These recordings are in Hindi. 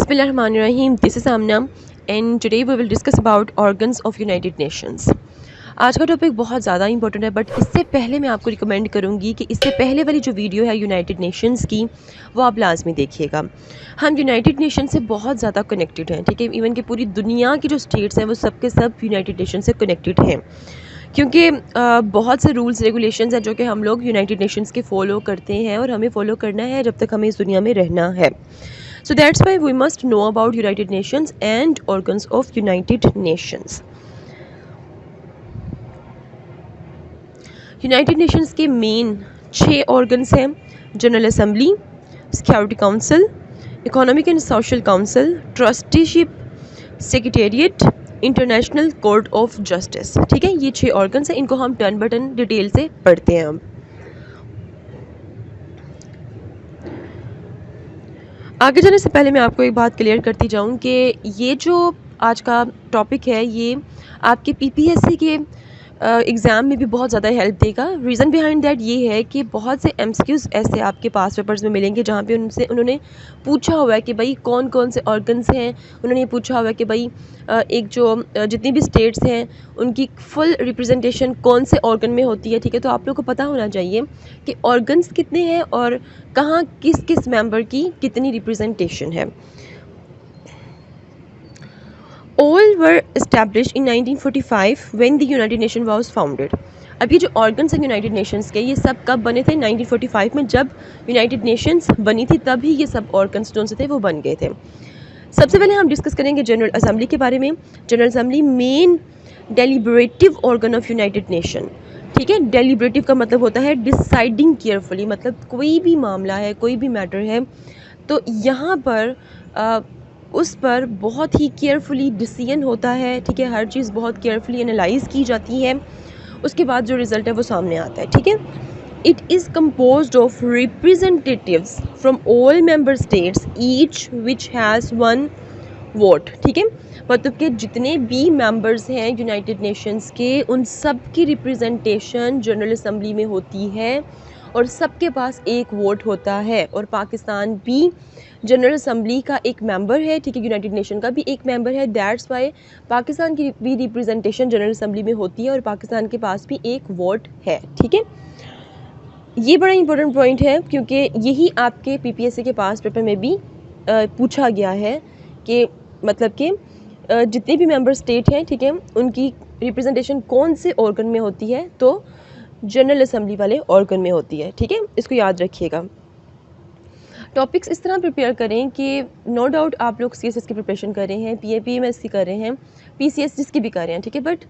Bismillahirrahmanirrahim. This is Amna and today we will discuss about organs of United Nations. आज का टॉपिक बहुत ज़्यादा इंपॉर्टेंट है, बट इससे पहले मैं आपको रिकमेंड करूँगी कि इससे पहले वाली जो वीडियो है यूनाइटेड नेशंस की, वो आप लाजमी देखिएगा। हम यूनाइटेड नेशन से बहुत ज़्यादा कनेक्टेड हैं, ठीक है। इवन कि पूरी दुनिया की जो स्टेट्स हैं वो सब के सब यूनाइटेड नेशन से कनेक्टेड हैं, क्योंकि बहुत से रूल्स रेगुलेशंस हैं जो कि हम लोग यूनाइटेड नेशंस के फॉलो करते हैं और हमें फॉलो करना है जब तक हमें इस दुनिया में रहना है। So that's why we must know about United Nations and organs of United Nations. United Nations के मेन 6 ऑर्गन्स हैं: general assembly, security council, economic and social council, trusteeship, secretariat, international court of justice. ठीक है, ये 6 ऑर्गन्स हैं, इनको हम टर्न बाय टर्न डिटेल से पढ़ते हैं। हम आगे जाने से पहले मैं आपको एक बात क्लियर करती जाऊं कि ये जो आज का टॉपिक है ये आपके पीपीएससी के एग्ज़ाम में भी बहुत ज़्यादा हेल्प देगा। रीज़न बिहाइंड दैट ये है कि बहुत से एमसीक्यूज़ ऐसे आपके पास पेपर्स में मिलेंगे जहाँ पे उन्होंने पूछा हुआ है कि भाई कौन कौन से ऑर्गन्स हैं। उन्होंने ये पूछा हुआ है कि भाई एक जो जितनी भी स्टेट्स हैं उनकी फुल रिप्रेजेंटेशन कौन से ऑर्गन में होती है। ठीक है, तो आप लोग को पता होना चाहिए कि ऑर्गन्स कितने हैं और कहाँ किस किस मेंबर की कितनी रिप्रेजेंटेशन है। All were established in 1945 when the United Nations was founded. अब ये जो ऑर्गन्स हैं यूनाइटेड नेशंस के, ये सब कब बने थे? 1945 में, जब यूनाइटेड नेशंस बनी थी तभी ये सब ऑर्गन्स जो से थे वो बन गए थे। सबसे पहले हम डिस्कस करेंगे जनरल असेंबली के बारे में। General assembly main deliberative organ of united nation. ठीक है, डेलिब्रेटिव का मतलब होता है डिसाइडिंग केयरफुली, मतलब कोई भी मामला है, कोई भी मैटर है तो यहाँ पर उस पर बहुत ही केयरफुली डिसीजन होता है। ठीक है, हर चीज़ बहुत केयरफुली एनालाइज की जाती है, उसके बाद जो रिज़ल्ट है वो सामने आता है। ठीक है, it is composed of representatives from all member states each which has 1 vote. ठीक है, मतलब कि जितने भी मेंबर्स हैं यूनाइटेड नेशंस के, उन सब की रिप्रेजेंटेशन जनरल असेंबली में होती है और सबके पास एक वोट होता है। और पाकिस्तान भी जनरल असेंबली का एक मेंबर है। ठीक है, यूनाइटेड नेशन का भी एक मेंबर है। दैट्स वाई पाकिस्तान की भी रिप्रेजेंटेशन जनरल असेंबली में होती है और पाकिस्तान के पास भी एक वोट है। ठीक है, ये बड़ा इंपॉर्टेंट पॉइंट है क्योंकि यही आपके पीपीएससी के पास पेपर में भी पूछा गया है कि मतलब कि जितने भी मेंबर स्टेट हैं, ठीक है, उनकी रिप्रेजेंटेशन कौन से ऑर्गन में होती है, तो जनरल असेंबली वाले ऑर्गन में होती है। ठीक है, इसको याद रखिएगा। टॉपिक्स इस तरह प्रिपेयर करें कि नो डाउट आप लोग सीएसएस की प्रिपरेशन कर रहे हैं, पीएमएससी कर रहे हैं, पीसीएस जिसकी भी कर रहे हैं, ठीक है, बट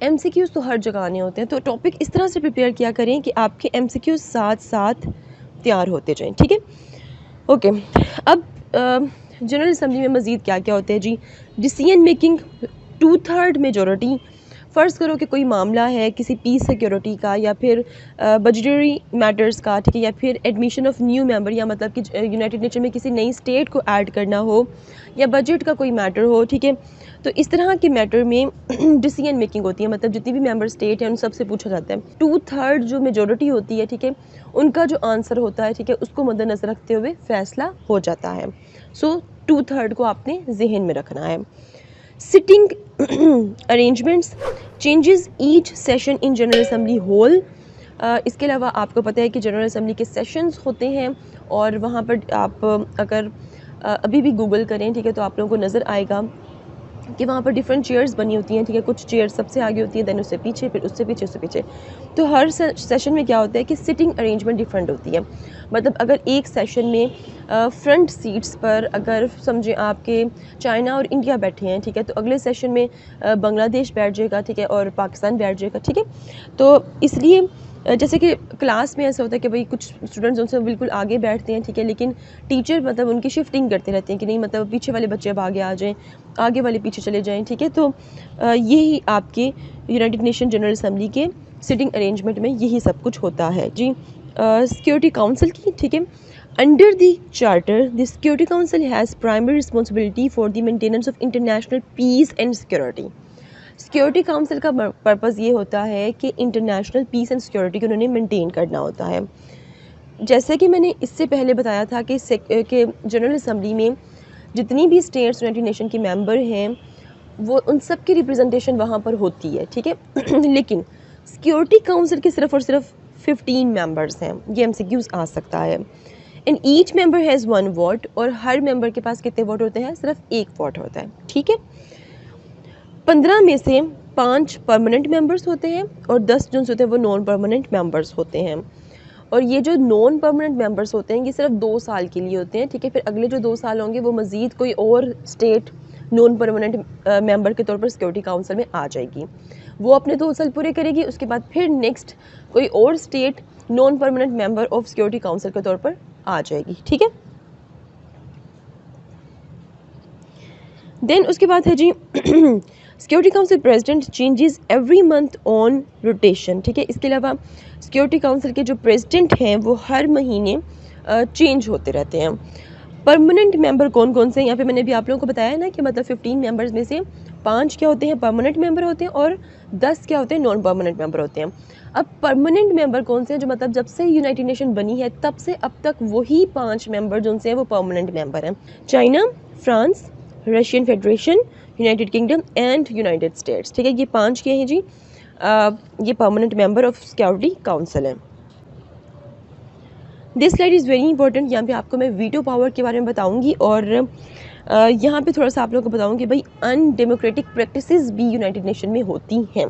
एमसीक्यूज़ तो हर जगह आने होते हैं। तो टॉपिक इस तरह से प्रिपेयर किया करें कि आपके एमसीक्यूज़ साथ साथ तैयार होते जाएं। ठीक है, ओके। अब जनरल असेंबली में मज़ीद क्या क्या होते हैं जी? Decision making, 2/3 majority. फ़र्ज़ करो कि कोई मामला है किसी पीस सिक्योरिटी का या फिर बजटरी मैटर्स का, ठीक है, या फिर एडमिशन ऑफ न्यू मेंबर, या मतलब कि यूनाइटेड नेशन में किसी नई स्टेट को ऐड करना हो या बजट का कोई मैटर हो। ठीक है, तो इस तरह के मैटर में डिसीजन मेकिंग होती है, मतलब जितनी भी मेंबर स्टेट है उन सबसे पूछा जाता है। 2/3 जो मेजॉरिटी होती है, ठीक है, उनका जो आंसर होता है, ठीक है, उसको मद्देनज़र रखते हुए फ़ैसला हो जाता है। सो 2/3 को आपने जहन में रखना है। Seating arrangements changes each session in General Assembly whole. इसके अलावा आपको पता है कि जनरल असेंबली के सेशंस होते हैं और वहाँ पर आप अगर अभी भी गूगल करें, ठीक है, तो आप लोगों को नज़र आएगा कि वहाँ पर डिफरेंट चेयर्स बनी होती हैं। ठीक है, कुछ चेयर सबसे आगे होती है, दैन उससे पीछे, फिर उससे पीछे, उससे पीछे। तो हर सेशन में क्या होता है कि सिटिंग अरेंजमेंट डिफरेंट होती है। मतलब अगर एक सेशन में फ्रंट सीट्स पर अगर समझें आपके चाइना और इंडिया बैठे हैं, ठीक है, तो अगले सेशन में बांग्लादेश बैठ जाएगा, ठीक है, और पाकिस्तान बैठ जाएगा। ठीक है, तो इसलिए जैसे कि क्लास में ऐसा होता है कि भाई कुछ स्टूडेंट्स उनसे बिल्कुल आगे बैठते हैं, ठीक है, लेकिन टीचर मतलब उनकी शिफ्टिंग करते रहते हैं कि नहीं, मतलब पीछे वाले बच्चे अब आगे आ जाएं, आगे वाले पीछे चले जाएं। ठीक है, तो यही आपके यूनाइटेड नेशन जनरल असेंबली के सिटिंग अरेंजमेंट में यही सब कुछ होता है जी। सिक्योरिटी काउंसिल की, ठीक है, under the charter the security council has primary responsibility for the maintenance of international peace and security. Security council का पर्पज़ ये होता है कि इंटरनेशनल पीस एंड सिक्योरिटी को उन्होंने मेंटेन करना होता है। जैसे कि मैंने इससे पहले बताया था कि जनरल असेंबली में जितनी भी स्टेट्स यूनाइटेड नेशन की मेंबर हैं वो उन सब की रिप्रेजेंटेशन वहाँ पर होती है, ठीक है। लेकिन सिक्योरिटी काउंसिल के सिर्फ और सिर्फ 15 मेंबर्स हैं, ये एमसीक्यूज आ सकता है। And each member has 1 vote, और हर मेंबर के पास कितने वोट होते हैं? सिर्फ 1 वोट होता है, ठीक है। 15 में से 5 परमानेंट मेंबर्स होते हैं और 10 जो होते हैं वो नॉन परमानेंट मेंबर्स होते हैं। और ये जो नॉन परमानेंट मेंबर्स होते हैं ये सिर्फ 2 साल के लिए होते हैं, ठीक है। फिर अगले जो 2 साल होंगे वो मज़ीद कोई और स्टेट नॉन परमानेंट मेंबर के तौर पर सिक्योरिटी काउंसिल में आ जाएगी। वो अपने 2 साल पूरे करेगी, उसके बाद फिर नेक्स्ट कोई और state non permanent member of security council के तौर पर आ जाएगी, ठीक है। देन उसके बाद है जी security council president changes every month on rotation, ठीक है। इसके अलावा सिक्योरिटी काउंसिल के जो प्रेसिडेंट हैं वो हर महीने चेंज होते रहते हैं। परमानेंट मेंबर कौन कौन से हैं? यहाँ पे मैंने भी आप लोगों को बताया ना कि मतलब 15 मेंबर्स में से 5 क्या होते हैं? परमानेंट मेंबर होते हैं और 10 क्या होते हैं? नॉन परमानेंट मेंबर होते हैं। अब परमानेंट मेंबर कौन से हैं? जो मतलब जब से यूनाइटेड नेशन बनी है तब से अब तक वही 5 मेंबर जो उनसे हैं वो परमानेंट मेंबर हैं। China, France, Russian Federation, United Kingdom and United States, ठीक है। ये 5 के हैं जी, ये permanent member of security council है। This slide is very important. यहाँ पे आपको मैं वीटो पावर के बारे में बताऊंगी और यहाँ पे थोड़ा सा आप लोगों को बताऊंगी भाई अनडेमोक्रेटिक प्रैक्टिसेस भी यूनाइटेड नेशन में होती हैं।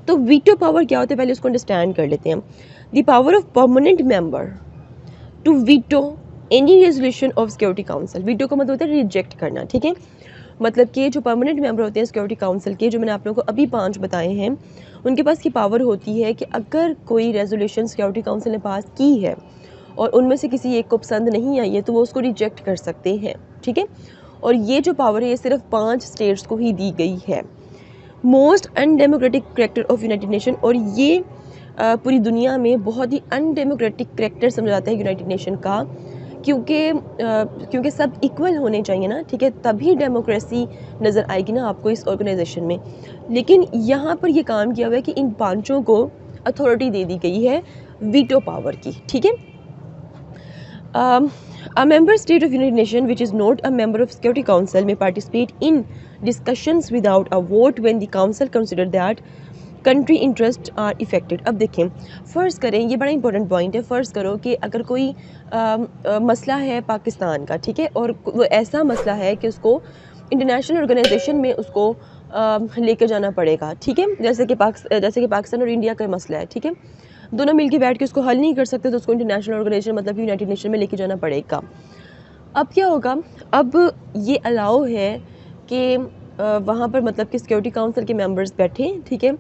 तो वीटो पावर क्या होता है पहले उसको अंडरस्टैंड कर लेते हैं। The power of permanent member to veto any resolution of security council. Veto का मतलब होता है रिजेक्ट करना, ठीक है। मतलब कि जो परमानेंट मेंबर होते हैं सिक्योरिटी काउंसिल के, जो मैंने आप लोगों को अभी 5 बताए हैं, उनके पास ये पावर होती है कि अगर कोई रेजोल्यूशन सिक्योरिटी काउंसिल ने पास की है और उनमें से किसी एक को पसंद नहीं आई है तो वो उसको रिजेक्ट कर सकते हैं, ठीक है। और ये जो पावर है ये सिर्फ 5 स्टेट्स को ही दी गई है। Most undemocratic character of united nation, और ये पूरी दुनिया में बहुत ही अनडेमोक्रेटिक करैक्टर समझा जाता है यूनाइटेड नेशन का, क्योंकि सब इक्वल होने चाहिए ना, ठीक है, तभी डेमोक्रेसी नज़र आएगी ना आपको इस ऑर्गेनाइजेशन में। लेकिन यहाँ पर ये काम किया हुआ है कि इन 5 को अथॉरिटी दे दी गई है वीटो पावर की, ठीक है। A member state of United Nations which is not a member of Security Council may participate in discussions without a vote when the council consider that country interest are affected. अब देखें, फ़र्ज़ करें, ये बड़ा इंपॉर्टेंट पॉइंट है, फ़र्ज़ करो कि अगर कोई मसला है पाकिस्तान का, ठीक है, और वो ऐसा मसला है कि उसको इंटरनेशनल ऑर्गेनाइजेशन में उसको लेके जाना पड़ेगा, ठीक है। जैसे कि पाकिस्तान और इंडिया का मसला है, ठीक है, दोनों मिलके बैठ के उसको हल नहीं कर सकते तो उसको इंटरनेशनल ऑर्गेनाइजेशन मतलब यूनाइटेड नेशन में लेके जाना पड़ेगा। अब क्या होगा? अब ये अलाउ है कि वहाँ पर मतलब कि सिक्योरिटी काउंसिल के मेंबर्स बैठें, ठीक है,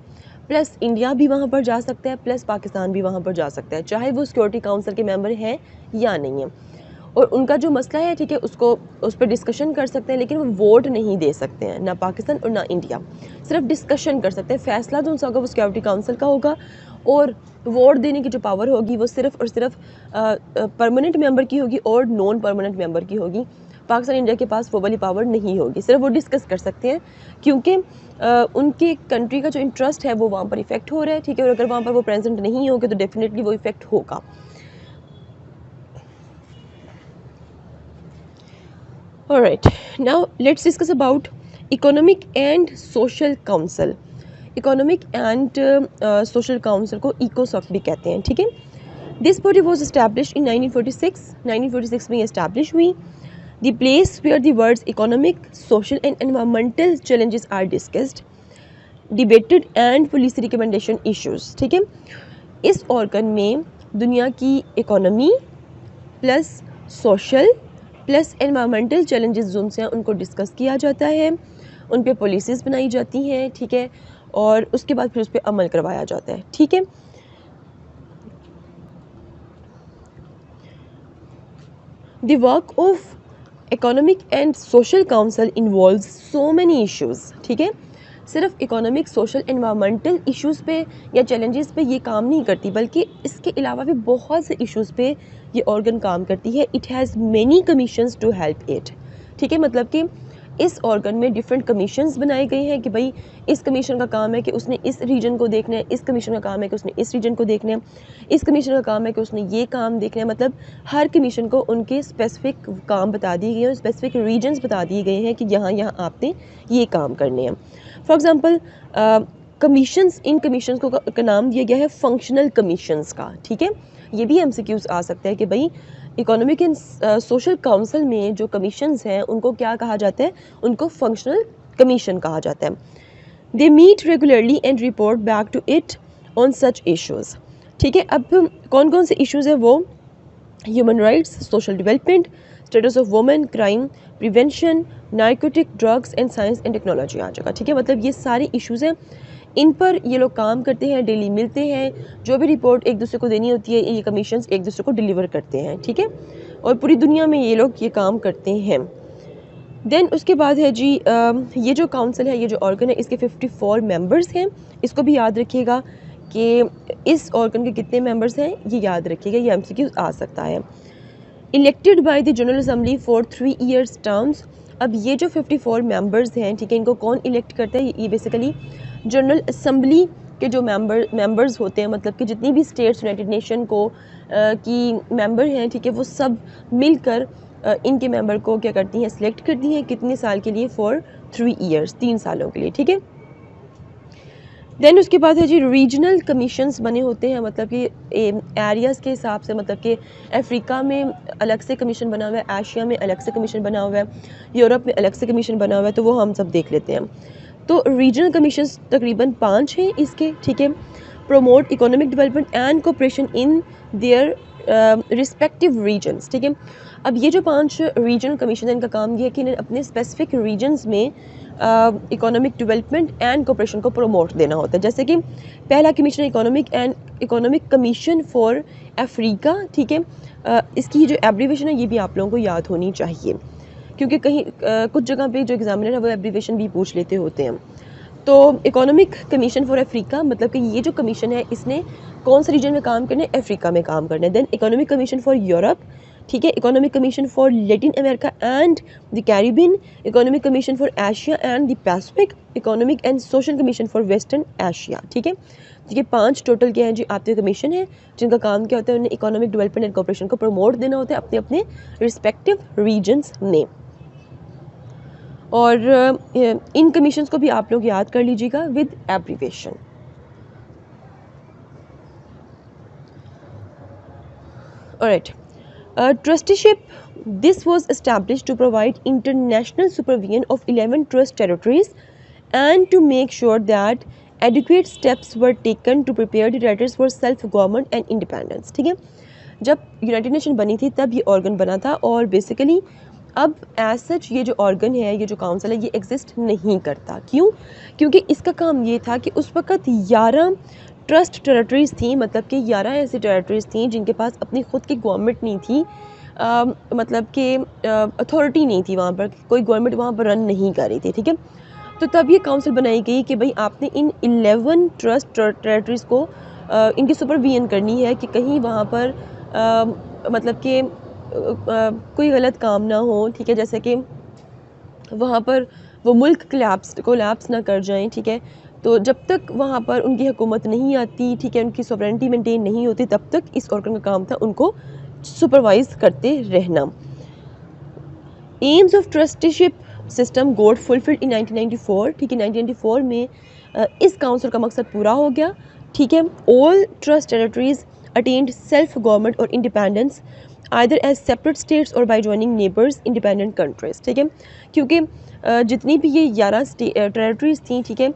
प्लस इंडिया भी वहाँ पर जा सकता है, प्लस पाकिस्तान भी वहाँ पर जा सकता है, चाहे वो सिक्योरिटी काउंसिल के मेंबर हैं या नहीं है। और उनका जो मसला है, ठीक है, उसको उस पर डिस्कशन कर सकते हैं, लेकिन वो वोट नहीं दे सकते हैं, ना पाकिस्तान और ना इंडिया, सिर्फ डिस्कशन कर सकते हैं। फैसला जो उनका होगा वो सिक्योरिटी काउंसिल का होगा, और वोट देने की जो पावर होगी वो सिर्फ और सिर्फ परमानेंट मेंबर की होगी और नॉन परमानेंट मेंबर की होगी। पाकिस्तान इंडिया के पास वो वाली पावर नहीं होगी, सिर्फ वो डिस्कस कर सकते हैं, क्योंकि उनके कंट्री का जो इंटरेस्ट है वो वहाँ पर इफेक्ट हो रहा है, ठीक है। और अगर वहाँ पर वो प्रेजेंट नहीं होगे तो डेफिनेटली वो इफेक्ट होगा। Alright, now let's discuss about economic and social council. Economic and social council को इकोसॉक भी कहते हैं, ठीक है। This body was established in 1946 में एस्टैब्लिश हुई। The place where the words economic, social and environmental challenges are discussed, debated and policy recommendation issues, ठीक है। इस ऑर्गन में दुनिया की economy plus social plus environmental challenges जो उनसे हैं उनको डिस्कस किया जाता है, उन पे पॉलिसीज़ बनाई जाती हैं, ठीक है, और उसके बाद फिर उस पर अमल करवाया जाता है, ठीक है। The work of economic and social council involves so many issues, ठीक है। सिर्फ इकोनॉमिक, सोशल, एनवायरमेंटल इश्यूज़ पे या चैलेंजेस पे ये काम नहीं करती, बल्कि इसके अलावा भी बहुत से इश्यूज़ पे ये ऑर्गन काम करती है। It has many commissions to help it, ठीक है। मतलब कि इस ऑर्गन में डिफरेंट कमीशंस बनाए गए हैं कि भाई इस कमीशन का काम है कि उसने इस रीजन को देखना है, इस कमीशन का काम है कि उसने इस रीजन को देखना है, इस कमीशन का काम है कि उसने ये काम देखना है। मतलब हर कमीशन को उनके स्पेसिफिक काम बता दिए गए हैं, स्पेसिफिक रीजन्स बता दिए गए हैं कि यहाँ यहाँ आपने ये काम करने हैं। For example commissions, in commissions को का नाम दिया गया है फंक्शनल कमीशंस का, ठीक है। ये भी MCQs आ सकता है कि भाई इकोनॉमिक एंड सोशल काउंसिल में जो कमीशंस हैं उनको क्या कहा जाता है, उनको फंक्शनल कमीशन कहा जाता है। They meet regularly and report back to it on such issues, ठीक है। अब कौन कौन से इश्यूज़ हैं वो, human rights, social development, status of women, crime prevention, narcotic, drugs and science and technology आ जाएगा, ठीक है। मतलब ये सारे इश्यूज़ हैं, इन पर ये लोग काम करते हैं, डेली मिलते हैं, जो भी रिपोर्ट एक दूसरे को देनी होती है ये कमीशंस एक दूसरे को डिलीवर करते हैं, ठीक है। और पूरी दुनिया में ये लोग ये काम करते हैं। देन उसके बाद है जी ये जो काउंसिल है, ये जो ऑर्गन है, इसके 54 मेंबर्स हैं। इसको भी याद रखिएगा कि इस ऑर्गन के कितने मेंबर्स हैं, ये याद रखिएगा, ये MCQ आ सकता है। Elected by the general assembly for 3 years terms. अब ये जो 54 मेंबर्स हैं, ठीक है, इनको कौन इलेक्ट करता है, ये बेसिकली जनरल असम्बली के जो मेंबर्स होते हैं, मतलब कि जितनी भी स्टेट्स यूनाइटेड नेशन को की मेंबर हैं, ठीक है, वो सब मिलकर इनके मेंबर को क्या करती हैं, सिलेक्ट करती हैं, कितने साल के लिए, फॉर 3 ईयर्स, 3 सालों के लिए, ठीक है। देन उसके बाद है जी रीजनल कमीशंस बने होते हैं, मतलब कि एरियाज़ के हिसाब से, मतलब कि अफ्रीका में अलग से कमीशन बना हुआ है, एशिया में अलग से कमीशन बना हुआ है, यूरोप में अलग से कमीशन बना हुआ है, तो वो हम सब देख लेते हैं। तो रीजनल कमीशंस तकरीबन 5 हैं इसके, ठीक है। Promote economic development and cooperation in their respective regions, ठीक है। अब ये जो 5 रीजनल कमीशन है, इनका काम ये है कि इन्हें अपने स्पेसिफिक रीजन्स में इकोनॉमिक डेवलपमेंट एंड कोऑपरेशन को प्रमोट देना होता है। जैसे कि पहला commission economic commission for Africa, ठीक है। इसकी जो एब्रीवेशन है ये भी आप लोगों को याद होनी चाहिए, क्योंकि कहीं कुछ जगह पे जो एग्जामिनर है वो एब्रीवेशन भी पूछ लेते होते हैं। तो इकोनॉमिक कमीशन फॉर अफ्रीका, मतलब कि ये जो कमीशन है इसने कौन से रीजन में काम करना है, अफ्रीका में काम करना है। Then economic commission for Europe, ठीक है। Economic commission for Latin America and the Caribbean, economic commission for Asia and the Pacific, economic and social commission for western Asia, ठीक है। तो ये 5 टोटल क्या हैं जी, आपके कमीशन है, जिनका काम क्या होता है, उन्हें इकोनॉमिक डेवलपमेंट एंड कोऑपरेशन को प्रमोट देना होता है अपने अपने रिस्पेक्टिव रीजन्स में। और इन कमीशंस को भी आप लोग याद कर लीजिएगा with abbreviation. Alright, trusteeship, this was established to provide international supervision of 11 trust territories and to make sure that adequate steps were taken to prepare the territories for self government and independence, ठीक है। जब यूनाइटेड नेशन बनी थी तब ये ऑर्गन बना था, और बेसिकली अब एज सच ये जो ऑर्गन है, ये जो काउंसिल है, ये एग्जिस्ट नहीं करता। क्यों? क्योंकि इसका काम ये था कि उस वक़्त 11 ट्रस्ट टेरिटरीज़ थी, मतलब कि 11 ऐसी टेरिटरीज़ थी जिनके पास अपनी खुद की गवर्नमेंट नहीं थी, मतलब कि अथॉरिटी नहीं थी, वहाँ पर कोई गवर्नमेंट वहाँ पर रन नहीं कर रही थी, ठीक है। तो तब ये काउंसिल बनाई गई कि भाई आपने इन 11 ट्रस्ट टेरिटरीज़ को इनकी सुपरविजन करनी है कि कहीं वहाँ पर मतलब कि कोई गलत काम ना हो, ठीक है। जैसे कि वहाँ पर वो मुल्क कोलैप्स ना कर जाएं, ठीक है। तो जब तक वहाँ पर उनकी हुकूमत नहीं आती, ठीक है, उनकी सॉवरेनिटी मेंटेन नहीं होती, तब तक इस ऑर्गन का काम था उनको सुपरवाइज करते रहना। Aims of trusteeship system got fulfilled in 1994, ठीक है। 1994 में इस काउंसिल का मकसद पूरा हो गया, ठीक है। All trust territories attained self government और independence either as separate states और by joining neighbours independent countries, ठीक है। क्योंकि जितनी भी ये 11 टेरिटरीज थी, ठीक है,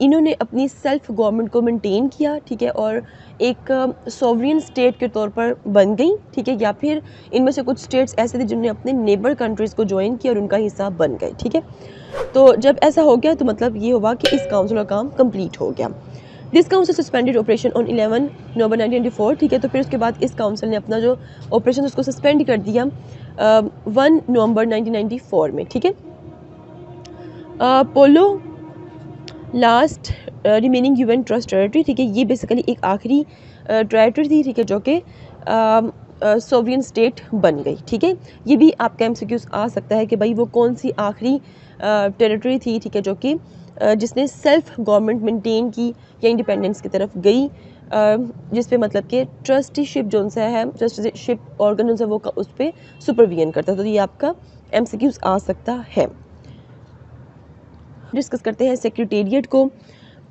इन्होंने अपनी सेल्फ गवर्नमेंट को मेंटेन किया, ठीक है, और एक सॉवरियन स्टेट के तौर पर बन गई, ठीक है। या फिर इनमें से कुछ स्टेट्स ऐसे थे जिन्होंने अपने नेबर कंट्रीज़ को ज्वाइन किया और उनका हिस्सा बन गए, ठीक है। तो जब ऐसा हो गया तो मतलब ये हुआ कि इस काउंसिल का काम कंप्लीट हो गया। This council suspended operation on 11 नवंबर 1994, ठीक है। तो फिर उसके बाद इस काउंसिल ने अपना जो ऑपरेशन उसको सस्पेंड कर दिया 1 नवंबर 1994 में, ठीक है। Palau last remaining UN trust territory, ठीक है, ये बेसिकली एक आखिरी टेरिटरी थी, ठीक है, जो कि सोवियन स्टेट बन गई। ठीक है, ये भी आपका एमसीक्यूज आ सकता है कि भाई वो कौन सी आखिरी टेरिटरी थी, ठीक है, जो कि जिसने सेल्फ गवर्नमेंट मेंटेन की या इंडिपेंडेंस की तरफ गई, जिस पे मतलब कि ट्रस्टीशिप जो सा है, ट्रस्टीशिप ऑर्गन जो है वो उस पर सुपरविजन करता है। तो ये आपका एमसीक्यूज आ सकता है। डिस्कस करते हैं सेक्रेटेरिएट को।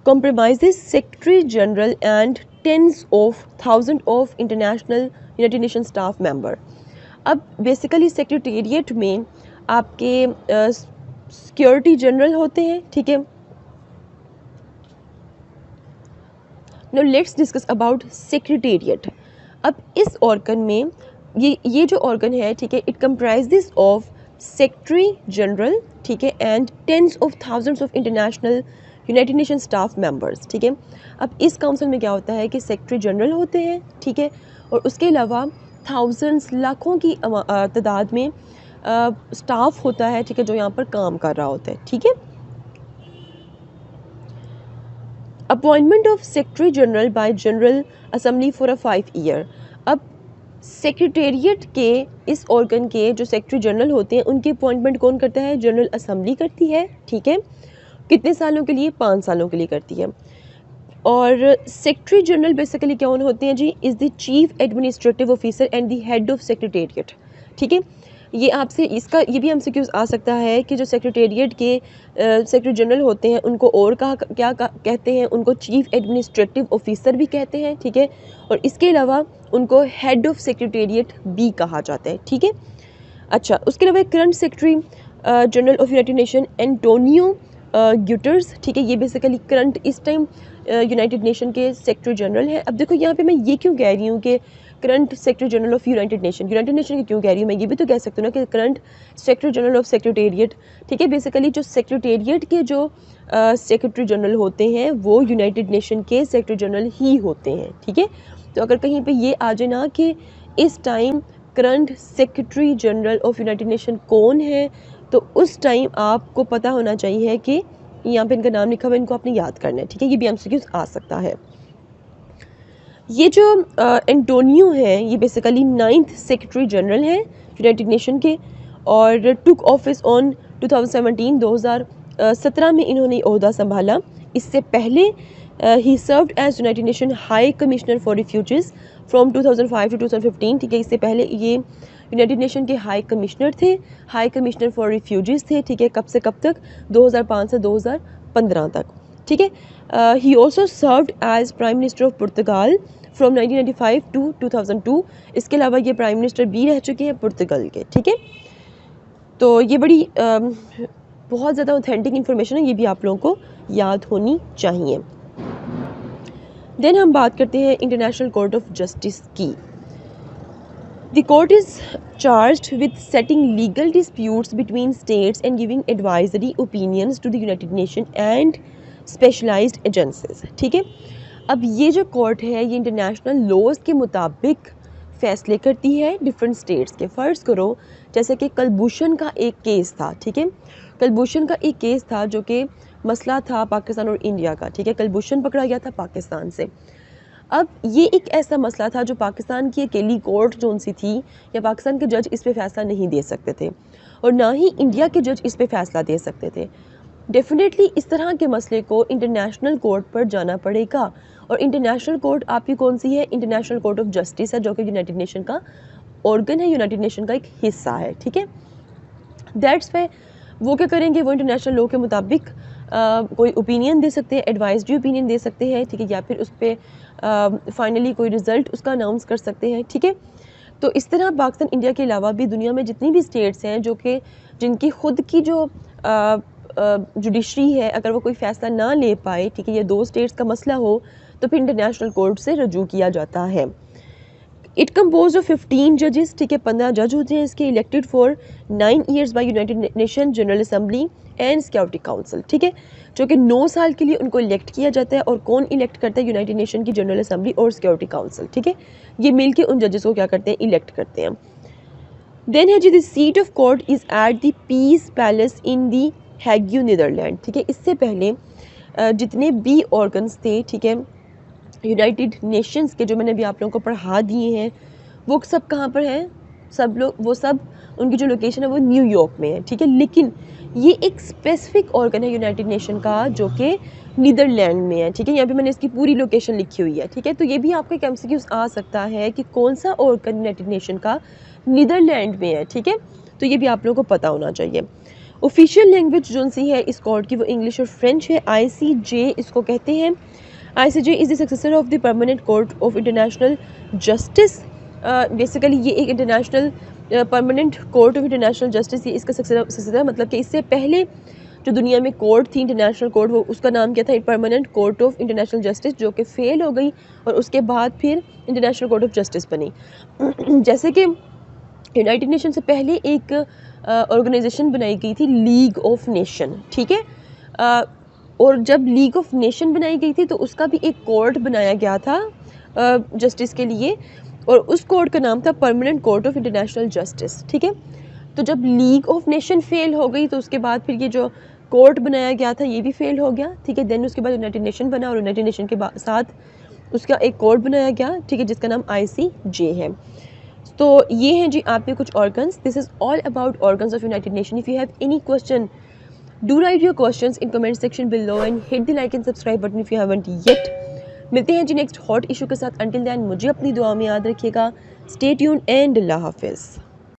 compromises Secretary General and tens of thousands of international United Nation staff member. अब बेसिकली सेक्रेटेरिएट में आपके सिक्योरिटी जनरल होते हैं। ठीक है, now let's discuss about secretariat. अब इस ऑर्गन में ये जो ऑर्गन है, ठीक है, it comprises of secretary general, ठीक है, and tens of thousands of international United Nation staff members. ठीक है, अब इस काउंसिल में क्या होता है कि सेक्रेटरी जनरल होते हैं, ठीक है, और उसके अलावा थाउजेंड्स लाखों की तादाद में स्टाफ होता है, ठीक है, जो यहाँ पर काम कर रहा होता है। ठीक है, appointment of secretary general bye general assembly for a 5 year. अब सेक्रेटेरिएट के इस ऑर्गन के जो सेक्रेटरी जनरल होते हैं उनकी अपॉइंटमेंट कौन करता है? जनरल असेंबली करती है। ठीक है, कितने सालों के लिए? 5 सालों के लिए करती है। और सेक्रेटरी जनरल बेसिकली क्या होते हैं जी? Is the chief administrative officer and the head of secretariat. ठीक है, ये आपसे इसका ये भी एमसीक्यूज आ सकता है कि जो सेक्रेटेरिएट के सेक्रेटरी जनरल होते हैं उनको और कहते हैं? उनको चीफ एडमिनिस्ट्रेटिव ऑफिसर भी कहते हैं। ठीक है, और इसके अलावा उनको हेड ऑफ सेक्रेटेरिएट भी कहा जाता है। ठीक है, अच्छा, उसके अलावा current secretary general of united nation Antonio Guterres. ठीक है, ये बेसिकली करंट इस टाइम यूनाइटेड नेशन के सेक्रेटरी जनरल है। अब देखो यहाँ पे मैं ये क्यों कह रही हूँ कि current secretary general of united nation की क्यों कह रही हूँ? मैं ये भी तो कह सकती हूँ ना कि current secretary general of secretariat. ठीक है, बेसिकली जो सेक्रेटेरिएट के जो सेक्रेटरी जनरल होते हैं वो यूनाइटेड नेशन के सेक्रेटरी जनरल ही होते हैं। ठीक है, तो अगर कहीं पे ये आ जाए ना कि इस time current secretary general of united nation कौन है, तो उस टाइम आपको पता होना चाहिए कि यहाँ पे इनका नाम लिखा हुआ है, इनको आपने याद करना है। ठीक है, ये भी एमसीक्यूज आ सकता है। ये जो एंटोनियो है ये बेसिकली 9th सेक्रेटरी जनरल है यूनाइटेड नेशन के और टुक ऑफिस ऑन 2017 में इन्होंने ओहदा संभाला। इससे पहले ही served as United Nation high commissioner for refugees from 2005 to 2015। ठीक है, इससे पहले ये यूनाइटेड नेशन के हाई कमिश्नर थे, हाई कमिश्नर फॉर रिफ्यूजीज थे। ठीक है, कब से कब तक? 2005 से 2015 तक। ठीक है, he also served as prime minister of Portugal from 1995 to 2002। इसके अलावा ये प्राइम मिनिस्टर भी रह चुके हैं पुर्तगाल के। ठीक है, तो ये बड़ी बहुत ज़्यादा ऑथेंटिक इन्फॉर्मेशन है, ये भी आप लोगों को याद होनी चाहिए। देन हम बात करते हैं इंटरनेशनल कोर्ट ऑफ जस्टिस की। The court is charged with setting legal disputes between states and giving advisory opinions to the United Nations and specialized agencies। ठीक है, अब ये जो कोर्ट है ये इंटरनेशनल लॉज के मुताबिक फ़ैसले करती है डिफरेंट स्टेट्स के। फ़र्ज़ करो जैसे कि कलभूषण का एक केस था। ठीक है, कलभूषण का एक केस था जो कि मसला था पाकिस्तान और इंडिया का। ठीक है, कलभूषण पकड़ा गया था पाकिस्तान से। अब ये एक ऐसा मसला था जो पाकिस्तान की अकेली कोर्ट जोन सी थी या पाकिस्तान के जज इस पे फ़ैसला नहीं दे सकते थे और ना ही इंडिया के जज इस पे फ़ैसला दे सकते थे। डेफिनेटली इस तरह के मसले को इंटरनेशनल कोर्ट पर जाना पड़ेगा और इंटरनेशनल कोर्ट आपकी कौन सी है? इंटरनेशनल कोर्ट ऑफ जस्टिस है, जो कि यूनाइटेड नेशन का ऑर्गन है, यूनाइटेड नेशन का एक हिस्सा है। ठीक है, दैट्स वाई वो क्या करेंगे? वो इंटरनेशनल लॉ के मुताबिक कोई ओपिनियन दे सकते हैं, एडवाइजरी ओपिनियन दे सकते हैं। ठीक है, या फिर उस पर फाइनली कोई रिज़ल्ट उसका अनाउंस कर सकते हैं। ठीक है, तो इस तरह पाकिस्तान इंडिया के अलावा भी दुनिया में जितनी भी स्टेट्स हैं जो कि जिनकी खुद की जो जुडिशरी है, अगर वो कोई फ़ैसला ना ले पाए, ठीक है, ये 2 स्टेट्स का मसला हो, तो फिर इंटरनेशनल कोर्ट से रजू किया जाता है। इट कम्पोज ऑफ 15 जजेस। ठीक है, 15 जज होते हैं इसके, elected for 9 years bye United nation general assembly and security council. ठीक है, जो कि 9 साल के लिए उनको इलेक्ट किया जाता है। और कौन इलेक्ट करता है? यूनाइटेड नेशन की जनरल असेंबली और सिक्योरिटी काउंसिल। ठीक है, ये मिल के उन जजेस को क्या करते हैं? इलेक्ट करते हैं। देन है जी the seat of court is at the peace palace in the Hague Netherland. ठीक है, इससे पहले जितने भी ऑर्गन्स थे, ठीक है, यूनाइटेड नेशंस के, जो मैंने अभी आप लोगों को पढ़ा दिए हैं, वो सब कहाँ पर हैं, सब लोग वो सब उनकी जो लोकेशन है वो न्यूयॉर्क में है, ठीक है। लेकिन ये एक स्पेसिफिक ऑर्गन है यूनाइटेड नेशन का जो कि नीदरलैंड में है, ठीक है। यहाँ पे मैंने इसकी पूरी लोकेशन लिखी हुई है, ठीक है। तो ये भी आपका एक एमसीक्यूज आ सकता है कि कौन सा ऑर्गन यूनाइटेड नेशन का नीदरलैंड में है, ठीक है। तो ये भी आप लोगों को पता होना चाहिए। ऑफिशियल लैंग्वेज जो सी है इस कोर्ट की वो इंग्लिश और फ्रेंच है। ICJ इसको कहते हैं। ICJ is the successor of the permanent court of international justice. Basically ये एक international permanent court of international justice, ये इसका सक्सेसर है। मतलब कि इससे पहले जो दुनिया में कोर्ट थी इंटरनेशनल कोर्ट, वो उसका नाम क्या था, permanent court of international justice, जो कि फेल हो गई और उसके बाद फिर इंटरनेशनल कोर्ट ऑफ जस्टिस बनी। जैसे कि यूनाइटेड नेशन से पहले एक ऑर्गेनाइजेशन बनाई गई थी, लीग ऑफ नेशन, ठीक है। और जब लीग ऑफ नेशन बनाई गई थी तो उसका भी एक कोर्ट बनाया गया था जस्टिस के लिए, और उस कोर्ट का नाम था permanent court of international justice, ठीक है। तो जब लीग ऑफ नेशन फेल हो गई तो उसके बाद फिर ये जो कोर्ट बनाया गया था ये भी फेल हो गया, ठीक है। देन उसके बाद यूनाइटेड नेशन बना और यूनाइटेड नेशन के साथ उसका एक कोर्ट बनाया गया, ठीक है, जिसका नाम ICJ है। तो ये हैं जी आपके कुछ organs. This is all about organs of united nation. If you have any question, do right your questions in comment section below and hit the like and subscribe button if you haven't yet. मिलते हैं जी नेक्स्ट हॉट इशू के साथ। अंटिल देन मुझे अपनी दुआ में याद रखिएगा। स्टे ट्यून्ड एंड अल्लाह हाफिज़।